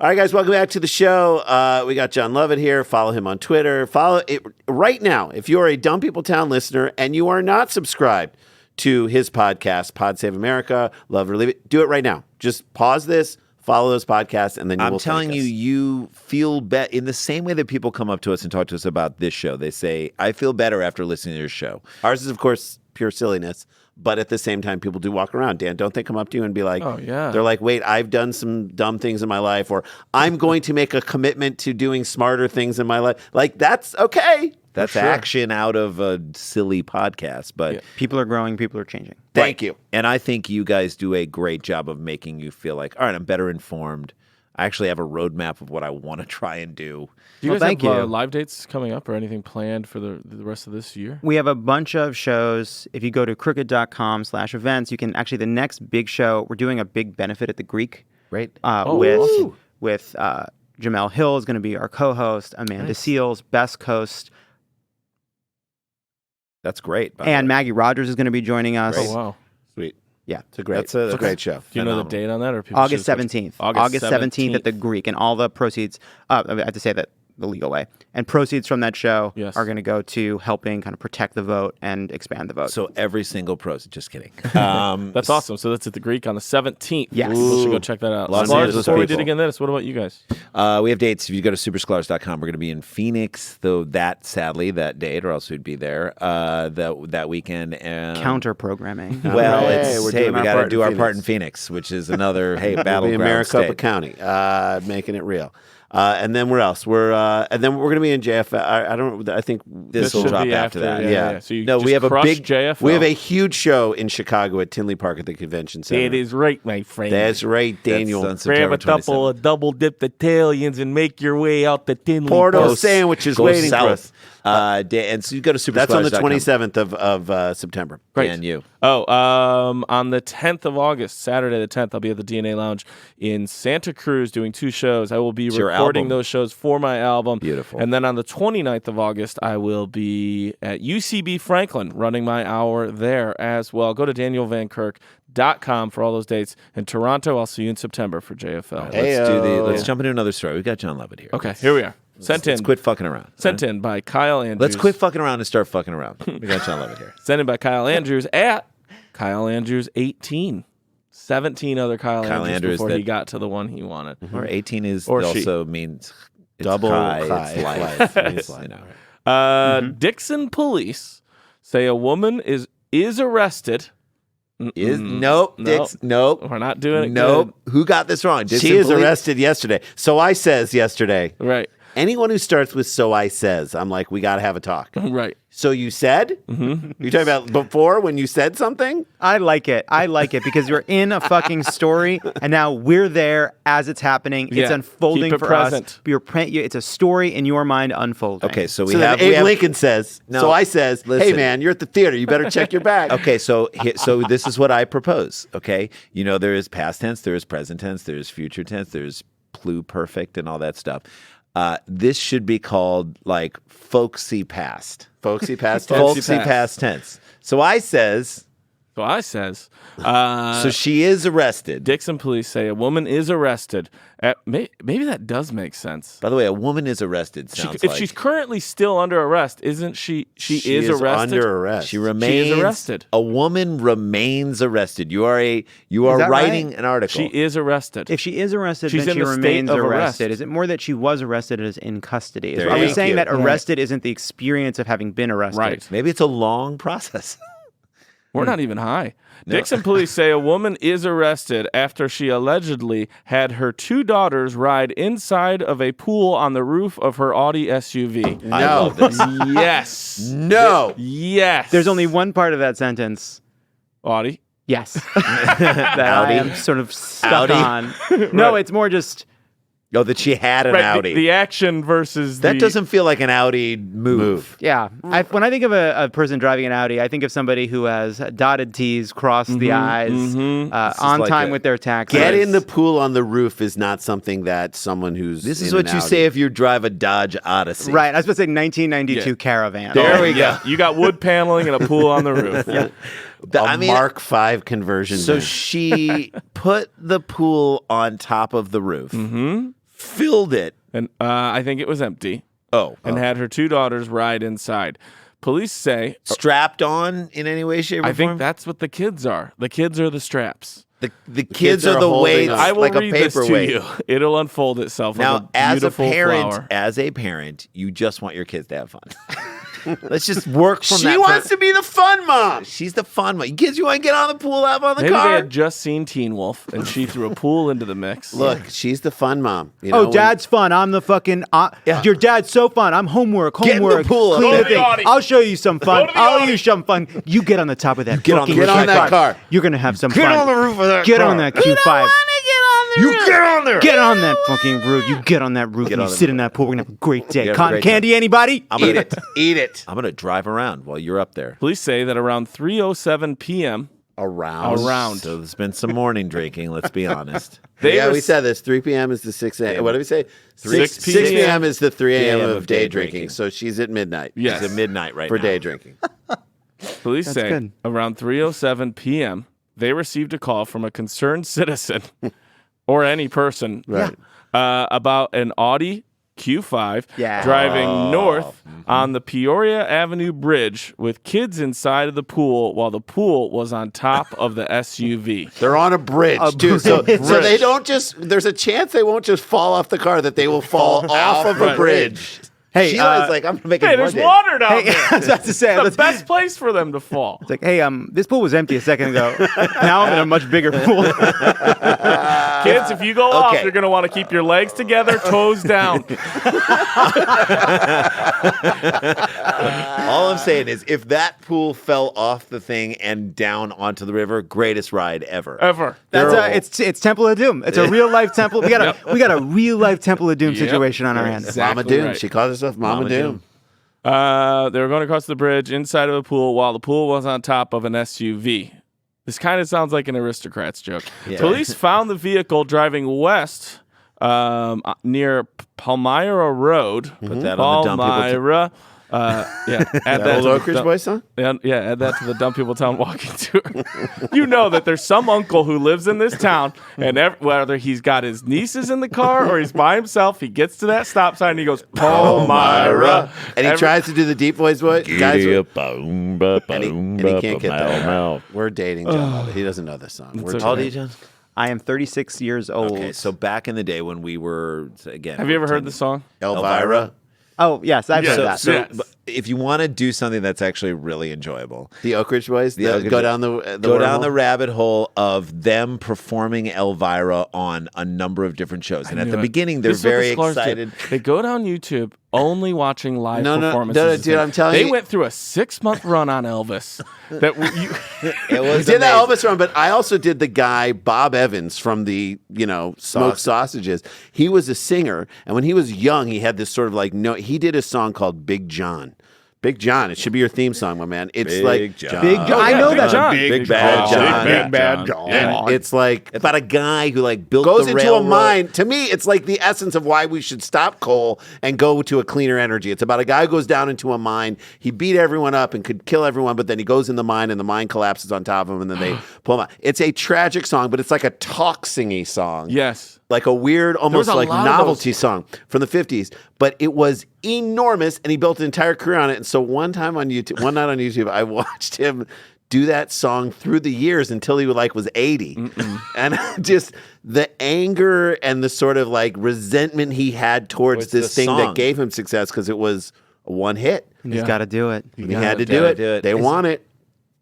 All right, guys, welcome back to the show. We got Jon Lovett here. Follow him on Twitter. Follow it right now. If you're a Dumb People Town listener and you are not subscribed to his podcast, Pod Save America, Love or Leave It, do it right now. Just pause this, follow those podcasts, and then you will I'm telling thank you, us. you feel better in the same way that people come up to us and talk to us about this show. They say, I feel better after listening to your show. Ours is, of course, pure silliness. But at the same time, people do walk around. Dan, don't they come up to you and be like, Oh, yeah. They're like, wait, I've done some dumb things in my life, or I'm going to make a commitment to doing smarter things in my life. Like, that's okay. That's action out of a silly podcast. But People are growing, people are changing. Thank you. And I think you guys do a great job of making you feel like, all right, I'm better informed. I actually have a roadmap of what I want to try and do. Do you guys thank have you. live dates coming up or anything planned for the rest of this year? We have a bunch of shows. If you go to crooked.com/events, you can actually, the next big show, we're doing a big benefit at the Greek. Right. With Jamel Hill is going to be our co-host, Amanda Seals, best host, That's great. by the and way. Maggie Rogers is going to be joining us. Oh, wow. Sweet. Yeah. It's a great, That's a great show. Do you know the date on that? Or people August should just- 17th. August 17th at the Greek, and all the proceeds. I have to say that the legal way. And proceeds from that show Yes. are going to go to helping kind of protect the vote and expand the vote. So every single proceed. Just kidding. That's awesome. So that's at the Greek on the 17th. Yes. We should go check that out. Los Lars, Angeles before we people. did again this, what about you guys? We have dates. If you go to superscholars.com, we're going to be in Phoenix, though sadly, that date, or else we'd be there that weekend. And Counter programming. well, Hey, we're doing we our got part to in do our Phoenix. part in Phoenix, which is another We'll be battleground in Maricopa state. County, making it real. And then where else? And then we're going to be in JFL. I think This will should drop be after that. Yeah. So you No, just we have a crushed big JFL. We have a huge show in Chicago at Tinley Park at the Convention Center. It is right, my friend. That's right, Daniel. That's on Grab September a couple 27th. of double-dipped Italians and make your way out the Tinley Porto Park. sandwiches Go waiting for us. south. And so you go to superscholars.com. That's on the 27th of September. Great. And you. Oh, on the 10th of August, Saturday the 10th, I'll be at the DNA Lounge in Santa Cruz doing 2 shows. I will be your recording album. those shows for my album. Beautiful. And then on the 29th of August, I will be at UCB Franklin running my hour there as well. Go to danielvankirk.com for all those dates. In Toronto, I'll see you in September for JFL. Let's jump into another story. We've got Jon Lovett here. Okay, here we are. Sent Let's in. quit fucking around. Sent in by Kyle Andrews. Let's quit fucking around and start fucking around. We got Jon Lovett here. Sent in by Kyle Andrews at Kyle Andrews 18. 17 other Kyle Andrews Andrews before that- he got to the one he wanted. Or 18 is Or she. also means it's Double high, high, it's life. life. It's, you know. Dixon police say a woman is arrested. Nope. Dix, nope. We're not doing it. Nope. Who got this wrong? She is arrested yesterday. So I says yesterday. Good. Right. Anyone who starts with "so I says," I'm like, we got to have a talk. Right. So you said? Mm-hmm. You're talking about before when you said something? I like it. I like it because you're in a fucking story, and now we're there as it's happening. It's Yeah. unfolding Keep it for present. us. It's a story in your mind unfolding. Okay, so we So then have. Abe we have Lincoln says, No, so I says, hey listen. man, you're at the theater. You better check your bag. Okay, so this is what I propose. Okay, you know there is past tense, there is present tense, there is future tense, there's pluperfect and all that stuff. This should be called like folksy past. Folksy past tense. Folksy past tense. So I says. So I says. So she is arrested. Dixon police say a woman is arrested. Maybe that does make sense. By the way, a woman is arrested. Sounds If like she's currently still under arrest, isn't she? She is arrested. under arrest. she remains She is arrested. A woman remains arrested. You are that writing right? an article. She is arrested. If she is arrested, She's then she in the state remains of arrested. arrest. Is it more that she was arrested and is in custody? There Are we you saying go. that arrested isn't the experience of having been arrested? Right. Maybe it's a long process. We're not even high. Dixon police say a woman is arrested after she allegedly had her 2 daughters ride inside of a pool on the roof of her Audi SUV. I love this. Yes. No. Yes. There's only one part of that sentence. Audi. Yes. that I am sort of stuck Audi. on. No, it's more just Oh, that she had an Right. Audi. The action versus that the, doesn't feel like an Audi move. yeah. When I think of a person driving an Audi, I think of somebody who has dotted T's, crossed the I's, on like time a- with their taxes. Get in the pool on the roof is not something that someone who's This is in what an you Audi- say if you drive a Dodge Odyssey. Right. I was supposed to say 1992 Yeah. Caravan. There we go. Yeah. You got wood paneling and a pool on the roof. a Mark V conversion. So van. she put the pool on top of the roof, filled it. And I think it was empty. Oh, And had her 2 daughters ride inside. Police say, strapped on in any way, shape, or I think form? that's what the kids are. The kids are the straps. The kids are are the holding weights, on. I will like a read this to paperweight. you. It'll unfold itself like Now, a as a beautiful parent, flower. you just want your kids to have fun. Let's just work from she that. wants to be the fun mom. She's the fun one. Kids, you want to get on the pool, have on the Maybe car? they had just seen Teen Wolf, and she threw a pool into the mix. Look, she's the fun mom. You know, Oh, when- dad's fun. I'm the fucking. Your dad's so fun. I'm homework. Get in the Homework. pool. Clean Go the to the thing. Audi. I'll show you some fun. to the I'll Audi. give you some fun. You get on the top of that. Get on- fucking get on that Q5. car. You're gonna have some Get fun. on the roof of that Get car. on that Q5. You get on there. Get on that fucking roof. You get on that roof and on you the sit in that pool. We're gonna have a great day. have a Cotton great candy, anybody? I'm Eat gonna it. Eat it. I'm gonna drive around while you're up there. Police say that around 3:07 p.m. Around. So there's been some morning drinking. Let's be honest. They yeah, were we said this. 3 p.m. is the 6 a.m. What did we say? 6 6 p.m. is the 3 a.m. p.m. of day drinking. So she's at midnight. Yes. It's at midnight right For now. day drinking. Police That's say good. around 3:07 p.m. they received a call from a concerned citizen or any person Right. about an Audi Q5 Yeah. driving north on the Peoria Avenue Bridge with kids inside of the pool while the pool was on top of the SUV. They're on a bridge, too. So they don't just, there's a chance they won't just fall off the car, that they will fall off of a bridge. Hey, Sheila's like, I'm gonna make Hey, it there's one day. water down there. I was about to say, It's the best place for them to fall. It's like, hey, this pool was empty a second ago. Now I'm in a much bigger pool. Kids, if you go off, Okay. you're going to want to keep your legs together, toes down. All I'm saying is, if that pool fell off the thing and down onto the river, greatest ride ever. Ever. That's it's Temple of Doom. It's a real life temple. We got a real life Temple of Doom Yep. situation on our hands. Exactly Mama Doom. right. She calls herself Mama Doom. They were going across the bridge inside of a pool while the pool was on top of an SUV. This kind of sounds like an Aristocrats joke. Yeah. Police found the vehicle driving west near Palmyra Road. Put that on the dumb people. Palmyra. Add that Old to Oak the Ridge Boys song? add that to the Dumb People Town walking tour. You know that there's some uncle who lives in this town, and whether he's got his nieces in the car or he's by himself, he gets to that stop sign and he goes, Palmyra. And he tries to do the deep voice. Guys, and he can't get that. We're dating Jon Lovett. He doesn't know this song. We're How old are you, John? I am 36 years old. Okay, so back in the day when we were, again. Have you ever heard the song? Elvira. Oh, yes, I've heard that. So Yes. but if you want to do something that's actually really enjoyable, The Oak Ridge Boys. The Oak Ridge- Go down the go down wormhole. the rabbit hole of them performing Elvira on a number of different shows. And at the beginning, they're This is what the very Sklar's do. excited. They go down YouTube only watching live No, performances. dude, I'm telling they you- went through a 6-month run on Elvis. That It was We did that amazing. Elvis run, but I also did the guy Bob Evans from the Smoked Sausages. He was a singer, and when he was young, he had this sort of he did a song called Big John. Big John. It should be your theme song, my man. It's Big John. Big John. I know that. John. Big Bad John. Big Bad John. And it's like About a guy who built goes the into railroad. a mine. To me, it's like the essence of why we should stop coal and go to a cleaner energy. It's about a guy who goes down into a mine. He beat everyone up and could kill everyone, but then he goes in the mine and the mine collapses on top of him, and then they pull him out. It's a tragic song, but it's like a talk singy song. Yes. Like a weird, almost a like lot of novelty song from the 50s, but it was enormous, and he built an entire career on it. And so one night on YouTube, I watched him do that song through the years until he was 80. And just the anger and the sort of resentment he had towards What's this the thing song? that gave him success, because it was a one hit. You just got to do it. He had to do it. They want it.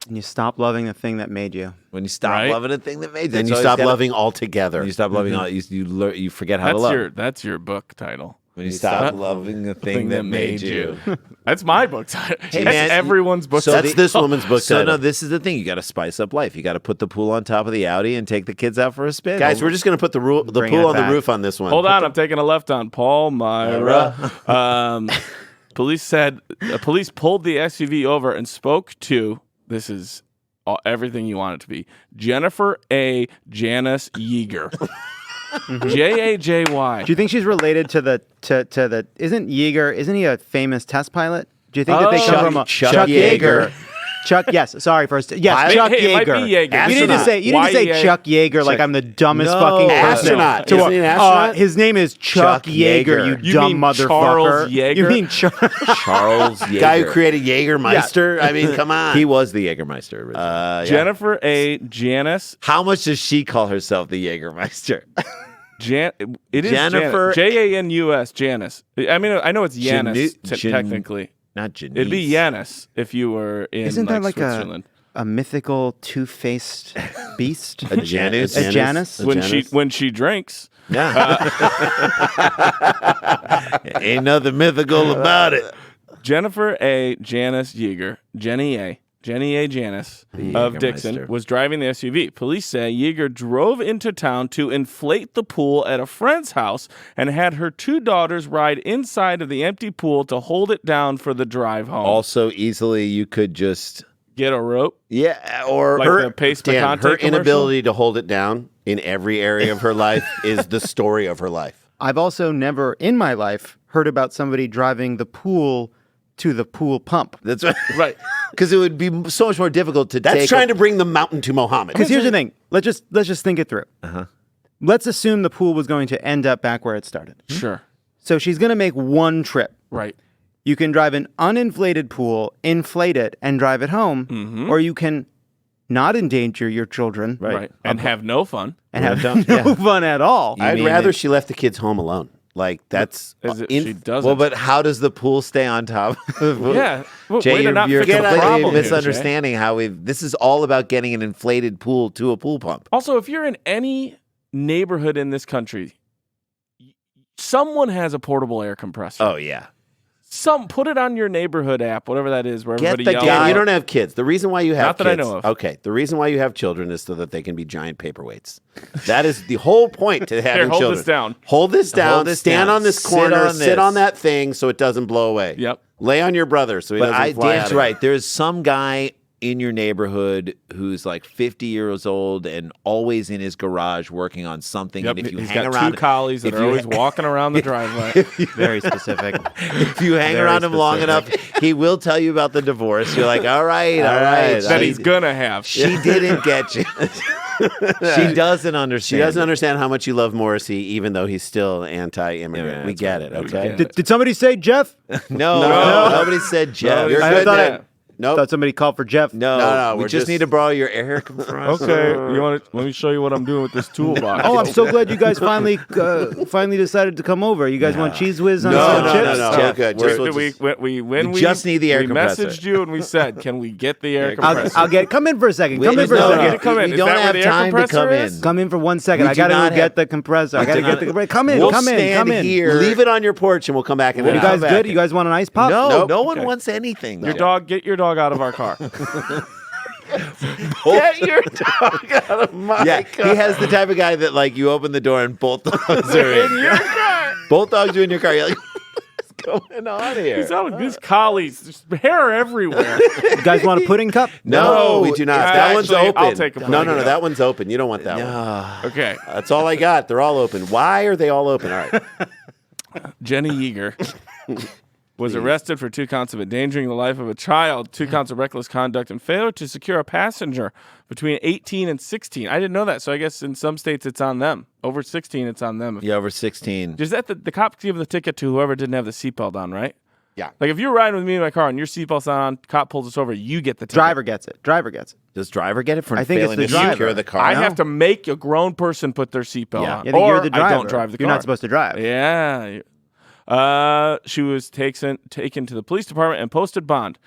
And you stop loving the thing that made you. When you stop Right. loving a thing that made you. Then It's you always stop gotta- loving altogether. You stop loving all. You forget how to love. That's your book title. When you stop loving the thing that made you. That's my book title. Hey, That's man, everyone's book so title. That's this woman's book So title. no, this is the thing. You got to spice up life. You got to put the pool on top of the Audi and take the kids out for a spin. Guys, we're just going to put the Bring pool it on the back. roof on this one. Hold on, I'm taking a left on Palmyra. Police pulled the SUV over and spoke to, this is everything you want it to be, Jennifer A. Janice Yeager. Jajy. Do you think she's related to the isn't he a famous test pilot? Do you think that they come from a Chuck Yeager. Chuck, yes. Sorry, first. Yes, Chuck Hey, it might be Yeager. Yeager. You need to say Y-E-A. Chuck Yeager like I'm the dumbest fucking person. Astronaut. To Isn't he an astronaut? his name is Chuck Yeager. You dumb mean motherfucker. Charles Yeager? You mean Charles Yeager. Guy who created Jägermeister. I mean, come on. He was the Jägermeister originally. Jennifer A. Janice. How much does she call herself the Jägermeister? It is Jennifer- Janus. Janice. I mean, I know it's Janus technically. Not Janice. It'd be Janus if you were in Isn't that like Switzerland. a mythical two-faced beast? A Janus? A Janus? When she drinks. Yeah. Ain't nothing mythical about it. Jennifer A. Janice Yeager, Jenny A. Janice of Dixon, Jägermeister. was driving the SUV. Police say Yeager drove into town to inflate the pool at a friend's house and had her 2 daughters ride inside of the empty pool to hold it down for the drive home. Also, easily you could just. Get a rope. Yeah, or Like her, the Pace Dan, Picante her commercial? inability to hold it down in every area of her life is the story of her life. I've also never in my life heard about somebody driving the pool to the pool pump. That's right. Right. Because it would be so much more difficult to That's take. trying to bring the mountain to Mohammed. Because here's the thing. Let's just think it through. Let's assume the pool was going to end up back where it started. Sure. So she's going to make one trip. Right. You can drive an uninflated pool, inflate it, and drive it home, or you can not endanger your children, Right. And have no fun. and have no fun at all. I'd rather she left the kids home alone. Like that's She doesn't. Well, but how does the pool stay on top? Yeah. Well, Jay, way to not you're fix the completely problem here, misunderstanding how we've. This is all about getting an inflated pool to a pool pump. Also, if you're in any neighborhood in this country, someone has a portable air compressor. Oh yeah. Put it on your neighborhood app, whatever that is, where Get everybody the yells. guy- You don't have kids. The reason why you have Not that kids, I know of. Okay, the reason why you have children is so that they can be giant paperweights. That is the whole point to having hold children. this down. Hold this down. Hold this stand down. on this Sit corner. on Sit this. on that thing so it doesn't blow away. Yep. Lay on your brother so he But doesn't fly Dan's out of right. There's some guy in your neighborhood who's like 50 years old and always in his garage working on something. Yep. And if you He's hang got around, two collies that if are you- always walking around the driveway. Very specific. if you hang Very around him long enough, he will tell you about the divorce. You're like, all right. That he's gonna have. She didn't get you. She doesn't understand. She doesn't understand how much you love Morrissey, even though he's still anti-immigrant. Yeah, we that's get right. it, We okay? get it. Did somebody say Jeff? No, nobody said Jeff. You're I good thought then. Nope. Thought somebody called for Jeff. No, we we're just just- need to borrow your air compressor. Okay, you want to? Let me show you what I'm doing with this toolbox. Oh, I'm so glad you guys finally decided to come over. You guys want cheese whiz on some no, chips? no. Jeff, Good. When we just need the air compressor. messaged you and we said, "Can we get the air compressor?" I'll get. Come in for a second. Come in Wait, for a no, second. no, Come in. We Is don't that where have the air time to compressor come is? in. Come in for 1 second. We I do gotta not go have- get the compressor. I gotta get the. Come in. We'll Come in. stand Come in. here. Leave it on your porch and we'll come back and You guys good? You guys want an ice pop? No, Nope. no one Okay. wants anything. Get your dog out of our car. Get your dog out of my Yeah, car. he has the type of guy that like you open the door and both dogs are in your car. Both dogs are in your car. You're like, what's going on here? He's out of these collies. There's hair everywhere. You guys want a pudding cup? No, we do not. That one's Actually, open. I'll take a no, break. that one's open. You don't want that one. Okay, That's all I got. They're all open. Why are they all open? All right. Jenny Yeager was arrested for 2 counts of endangering the life of a child, 2 counts of reckless conduct, and failure to secure a passenger between 18 and 16. I didn't know that, so I guess in some states it's on them. Over 16, it's on them. Yeah, over 16. Is that the cop give the ticket to whoever didn't have the seatbelt on, right? Yeah. Like if you're riding with me in my car and your seatbelt's not on, cop pulls us over, you get the ticket. Driver gets it. Driver gets it. Does driver get it for I think it's failing the to driver. secure the car? I No. have to make a grown person put their seatbelt Yeah. on, Yeah, I think or you're the driver. I don't drive the car. You're not supposed to drive. Yeah. She was taken to the police department and posted bond.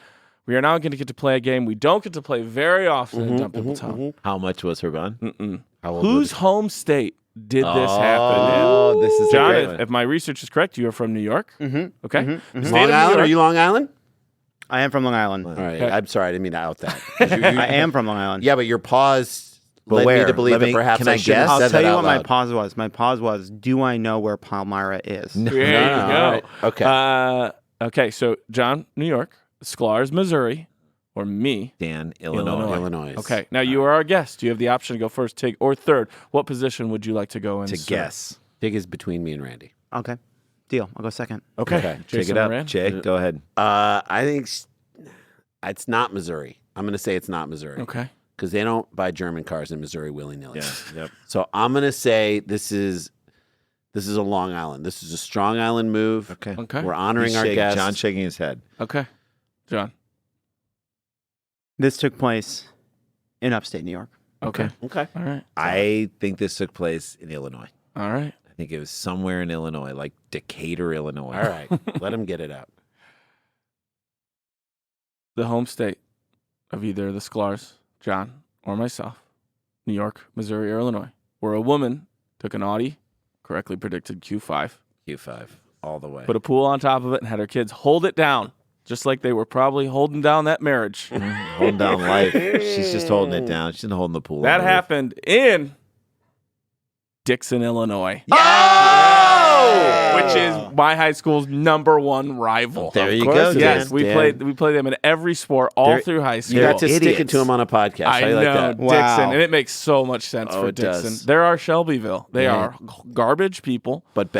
We are now going to get to play a game we don't get to play very often in Dump People Town. How much was her bond? Whose home state did this happen Oh, in? this is John, a great one. if my research is correct, you are from New York. Mm-hmm. Okay. The state Long of New Island? Are York- you Long Island? I am from Long Island. All right. Okay. I'm sorry. I didn't mean to out that. I am from Long Island. Yeah, but your pause led where? me to believe Let that me- perhaps can I I should have guess? I'll said tell that you out what my loud. pause was. My pause was, do I know where Palmyra is? There you all go. right. Okay. Okay, so John, New York, Sklar's, Missouri, or me, Dan, Illinois. Illinois. Okay, now you are our guest. You have the option to go first, take, or third. What position would you like to go in? To sir? guess. Pig is between me and Randy. Okay. Deal. I'll go second. Okay, Check Jason it out. Moran? Jay, go ahead. I think it's not Missouri. I'm going to say it's not Missouri. Okay. Because they don't buy German cars in Missouri willy-nilly. Yeah, yep. So I'm going to say this is a Long Island. This is a Strong Island move. Okay. Okay. We're honoring He's our shaking- guests. John's shaking his head. Okay. John. This took place in upstate New York. Okay. Okay. All right. I think this took place in Illinois. All right. I think it was somewhere in Illinois, like Decatur, Illinois. All right. Let him get it out. The home state of either the Sklars, John, or myself, New York, Missouri, or Illinois, where a woman took an Audi, correctly predicted Q5, Q5, all the way. put a pool on top of it, and had her kids hold it down, just like they were probably holding down that marriage. Holding down life. She's just holding it down. She's not holding the pool. That on the roof. happened in Dixon, Illinois. Which is my high school's #1 rival. There you course go. it Dan. Yes, we Dan. played them in every sport all They're- through high school. You got to stick it idiots. to him on a podcast. I I like know, that. Dixon, Wow. and it makes so much sense Oh, for it Dixon. does. There are Shelbyville. They Yeah. are garbage people. But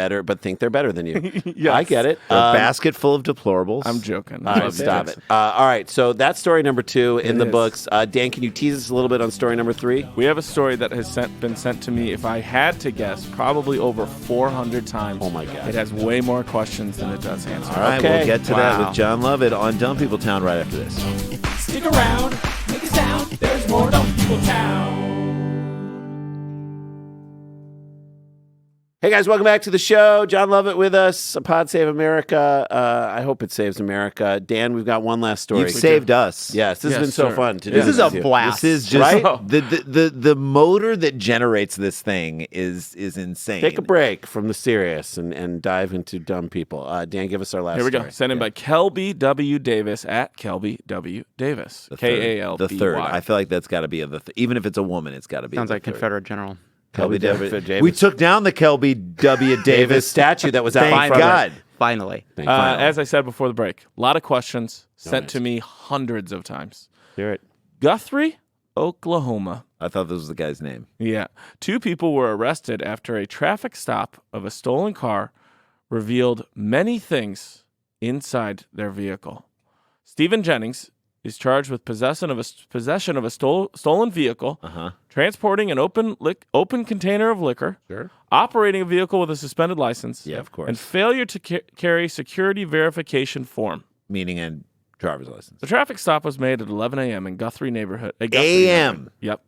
think they're better than you. Yes. I get it. A basket full of deplorables. I'm joking. All right, stop it. All right, so that's story number 2 in the is. books. Dan, can you tease us a little bit on story number 3? We have a story that has been sent to me, if I had to guess, probably over 400 times. Oh, my God. It has way more questions than it does answers. All right, Okay. we'll get to that Wow. with Jon Lovett on Dumb People Town right after this. Stick around, make a sound. There's more Dumb People Town. Hey guys, welcome back to the show. Jon Lovett with us. A Pod Save America. I hope it saves America. Dan, we've got one last story. You've saved us. Yes, this has Yes, been so sir. fun to do. This is a with you. blast. This is just Right? the motor that generates this thing is insane. Take a break from the serious and dive into dumb people. Dan, give us our last Here we go. story. Sent in by Kelby W. Davis at Kelby W. Davis. The third. K-A-L-B-Y. The third. I feel like that's got to be even if it's a woman, it's got to be. Sounds the like third. Confederate general. Kelby Davis. Davis. We took down the Kelby W. Davis Davis. statue that was out in Thank front God. of it. Finally. As I said before the break, a lot of questions sent to me hundreds of times. Hear it. Guthrie, Oklahoma. I thought this was the guy's name. Yeah. 2 people were arrested after a traffic stop of a stolen car revealed many things inside their vehicle. Stephen Jennings is charged with possession of a stolen vehicle, transporting an open container of liquor, operating a vehicle with a suspended license, Yeah, of course. and failure to carry security verification form. Meaning a driver's license. The traffic stop was made at 11 a.m. in Guthrie neighborhood. A.m.? Yep.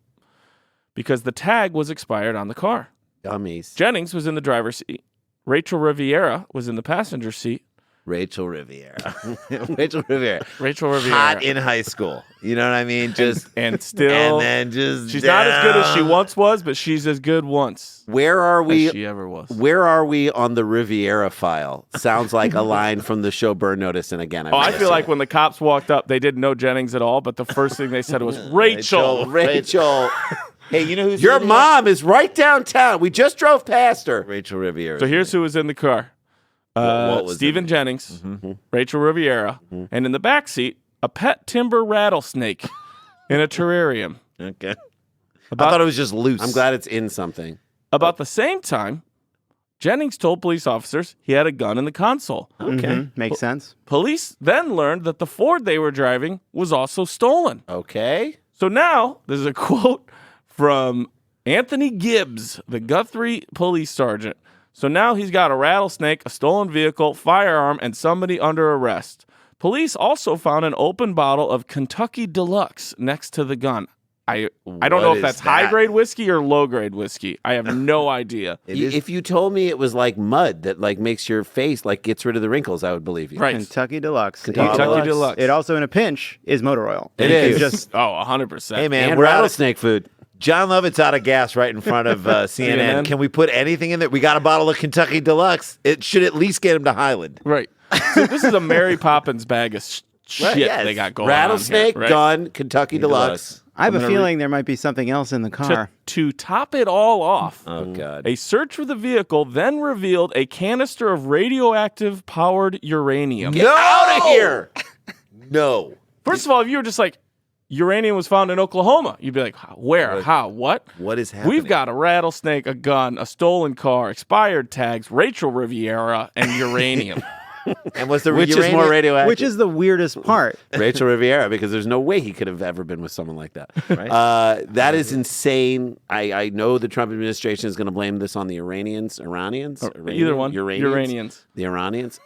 Because the tag was expired on the car. Dummies. Jennings was in the driver's seat. Rachel Riviera was in the passenger seat. Rachel Riviera. Rachel Riviera. Rachel Riviera. Hot in high school. You know what I mean? Just and still, and then just she's not as good as she down. once was, but she's as good once Where are we? as she ever was. Where are we on the Riviera file? Sounds like a line from the show Burn Notice. And again, Oh, I feel like when the cops walked up, they didn't know Jennings at all, but the first thing they said was Rachel. Rachel. Hey, you know who's Your in here? mom is right downtown. We just drove past her. Rachel Riviera. So here's who was in the car. What was Stephen in it? Jennings, Rachel Riviera, and in the back seat, a pet timber rattlesnake in a terrarium. Okay. I thought it was just loose. I'm glad it's in something. About the same time, Jennings told police officers he had a gun in the console. Okay. Makes sense. Police then learned that the Ford they were driving was also stolen. Okay. So now, there's a quote from Anthony Gibbs, the Guthrie police sergeant. So now he's got a rattlesnake, a stolen vehicle, firearm, and somebody under arrest. Police also found an open bottle of Kentucky Deluxe next to the gun. I don't know What if that's is that? high-grade whiskey or low-grade whiskey. I have no idea. If you told me it was like mud that like makes your face like gets rid of the wrinkles, I would believe you. Right. Kentucky Deluxe. Kentucky Deluxe. It also, in a pinch, is motor oil. It You is. can Just Oh, 100%. Hey, man, And we're out of, rattlesnake food. Jon Lovett's out of gas right in front of CNN. CNN. Can we put anything in there? We got a bottle of Kentucky Deluxe. It should at least get him to Highland. Right. So this is a Mary Poppins bag of shit Right, yes. they got going Rattlesnake, on here, right? gun, Kentucky Deluxe. I have a gonna feeling there might be something else in the car. To top it all off, Oh, God. a search for the vehicle then revealed a canister of radioactive powered uranium. Get out of here. No. First of all, if you were just like, uranium was found in Oklahoma, you'd be like, where, how, what? What is happening? We've got a rattlesnake, a gun, a stolen car, expired tags, Rachel Riviera, and uranium. And was the Which is uranium- more radioactive? Which is the weirdest part. Rachel Riviera, because there's no way he could have ever been with someone like that. That is insane. I know the Trump administration is going to blame this on the Iranians. Either one. Uranians. The Iranians.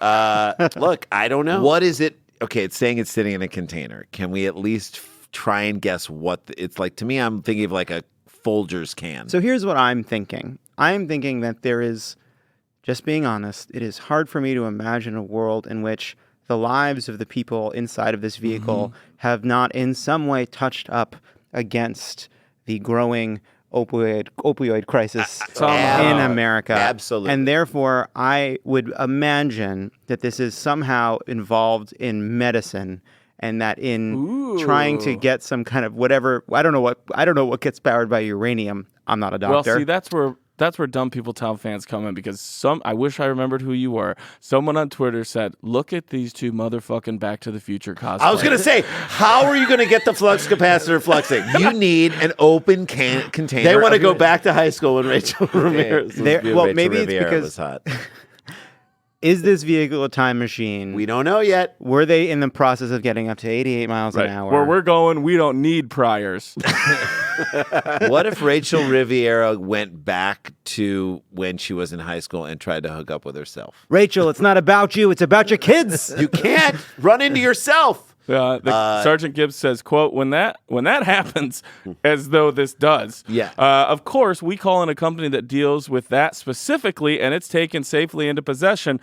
Look, I don't know. What is it? Okay, it's saying it's sitting in a container. Can we at least try and guess what it's like? To me, I'm thinking of like a Folgers can. So here's what I'm thinking. I'm thinking that there is, just being honest, it is hard for me to imagine a world in which the lives of the people inside of this vehicle have not in some way touched up against the growing opioid crisis in America. Absolutely. And therefore, I would imagine that this is somehow involved in medicine, and that in trying to get some kind of whatever, I don't know what gets powered by uranium. I'm not a doctor. Well, see, that's where Dumb People Town fans come in, because I wish I remembered who you were. Someone on Twitter said, "Look at these two motherfucking Back to the Future cosplayers." I was going to say, how are you going to get the flux capacitor fluxing? you need an open container. They want to of go your- back to high school when Rachel Ramirez was Well, Rachel maybe it's Riviera because was hot. Is this vehicle a time machine? We don't know yet. Were they in the process of getting up to 88 miles an hour? Where we're going, we don't need priors. What if Rachel Riviera went back to when she was in high school and tried to hook up with herself? Rachel, it's not about you. It's about your kids. You can't run into yourself. Sergeant Gibbs says, quote, when that happens, as though this does. Yeah. Of course, we call in a company that deals with that specifically, and it's taken safely into possession.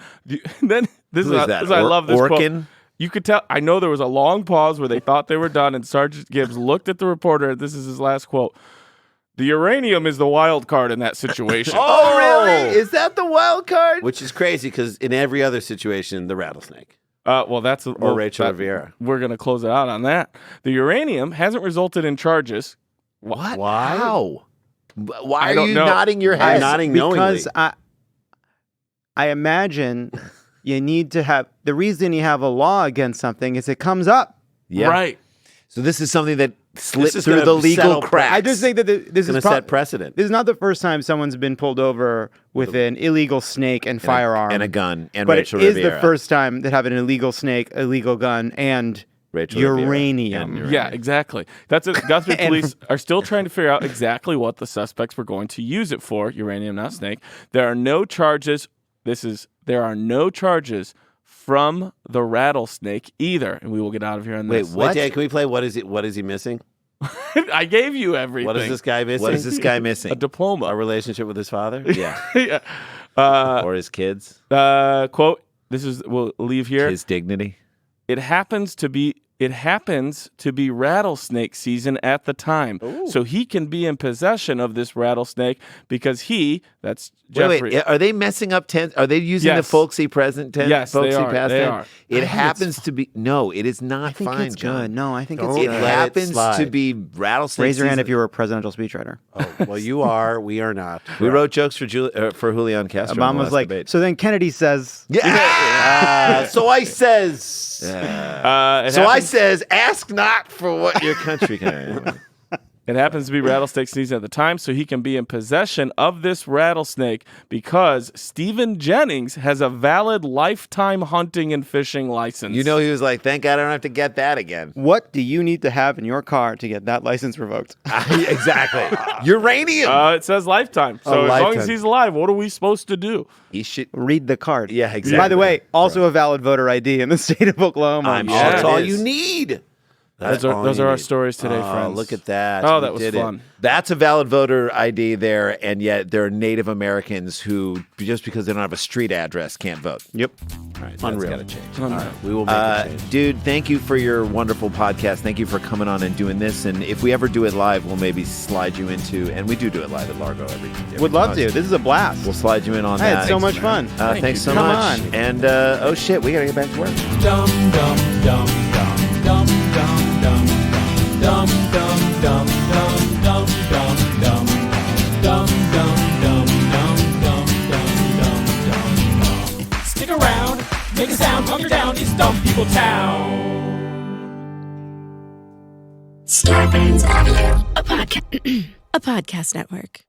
Then this Who is that? I love this Orkin? quote. You could tell. I know there was a long pause where they thought they were done, and Sergeant Gibbs looked at the reporter. This is his last quote. The uranium is the wild card in that situation. Oh, really? Is that the wild card? Which is crazy because in every other situation, the rattlesnake. Well, that's or Rachel Riviera. We're going to close it out on that. The uranium hasn't resulted in charges. What? Why? How? Why are you know. nodding your head? I'm nodding knowingly. Because I imagine you need to have the reason you have a law against something is it comes up. Yeah. Right. So this is something that slipped is through gonna the legal settle cracks. I just think that this Going is to set precedent. This is not the first time someone's been pulled over with an illegal snake and firearm and a gun and but Rachel it is Riviera. the first time that have an illegal snake, illegal gun, and Rachel Riviera uranium. and Yeah, exactly. That's it. Guthrie police are still trying to figure out exactly what the suspects were going to use it for. Uranium, not snake. There are no charges. There are no charges from the rattlesnake either, and we will get out of here on this. Wait, what? Wait, can we play What is he missing? I gave you everything. What is this guy missing? What is this guy missing? A diploma. A relationship with his father? Yeah. yeah. Or his kids? Quote, we'll leave here. His dignity? It happens to be rattlesnake season at the time. Ooh. So he can be in possession of this rattlesnake because that's Jeffrey. Wait, are they messing up tense? Are they using Yes. the folksy present tense? Yes, folksy they are. past They tense? are. It happens to be no, it is not I think fine, it's John. good. No, I think it's Don't It good. let happens slide. to be rattlesnake Raise your hand season. if you were a presidential speechwriter. Oh, well, you are. We are not. We wrote jokes for Julian Castro. in the Obama's last like, debate. so then Kennedy says, So I says. So I says, ask not for what your country can. It happens to be rattlesnake season at the time, so he can be in possession of this rattlesnake because Stephen Jennings has a valid lifetime hunting and fishing license. You know, he was like, thank God I don't have to get that again. what do you need to have in your car to get that license revoked? Exactly. Uranium. it says lifetime. So as long as lifetime. he's alive, what are we supposed to do? He should. Read the card. Yeah, exactly. By the way, also a valid voter ID in the state of Oklahoma. I'm Yeah, That's it all is. you need. Those are our stories today, friends. Look at that. Oh, We that was did it. fun. That's a valid voter ID there, and yet there are Native Americans who, just because they don't have a street address, can't vote. Yep. All right, Unreal. that's got to change. All right, we will make a change. Dude, thank you for your wonderful podcast. Thank you for coming on and doing this. And if we ever do it live, we'll maybe slide you into, and we do it live at Largo every Would love to. This is a blast. We'll slide you in on I that. had so much fun. Thanks so Come much. on. And oh shit, we gotta get back to work. Dum dum dum dum dum dum dum dum dum dum dum dum dum dum dum dum dum dum dum. Stick around, make a sound, hunker down. It's Dumb People Town. Scarpins Avenue. A podcast network.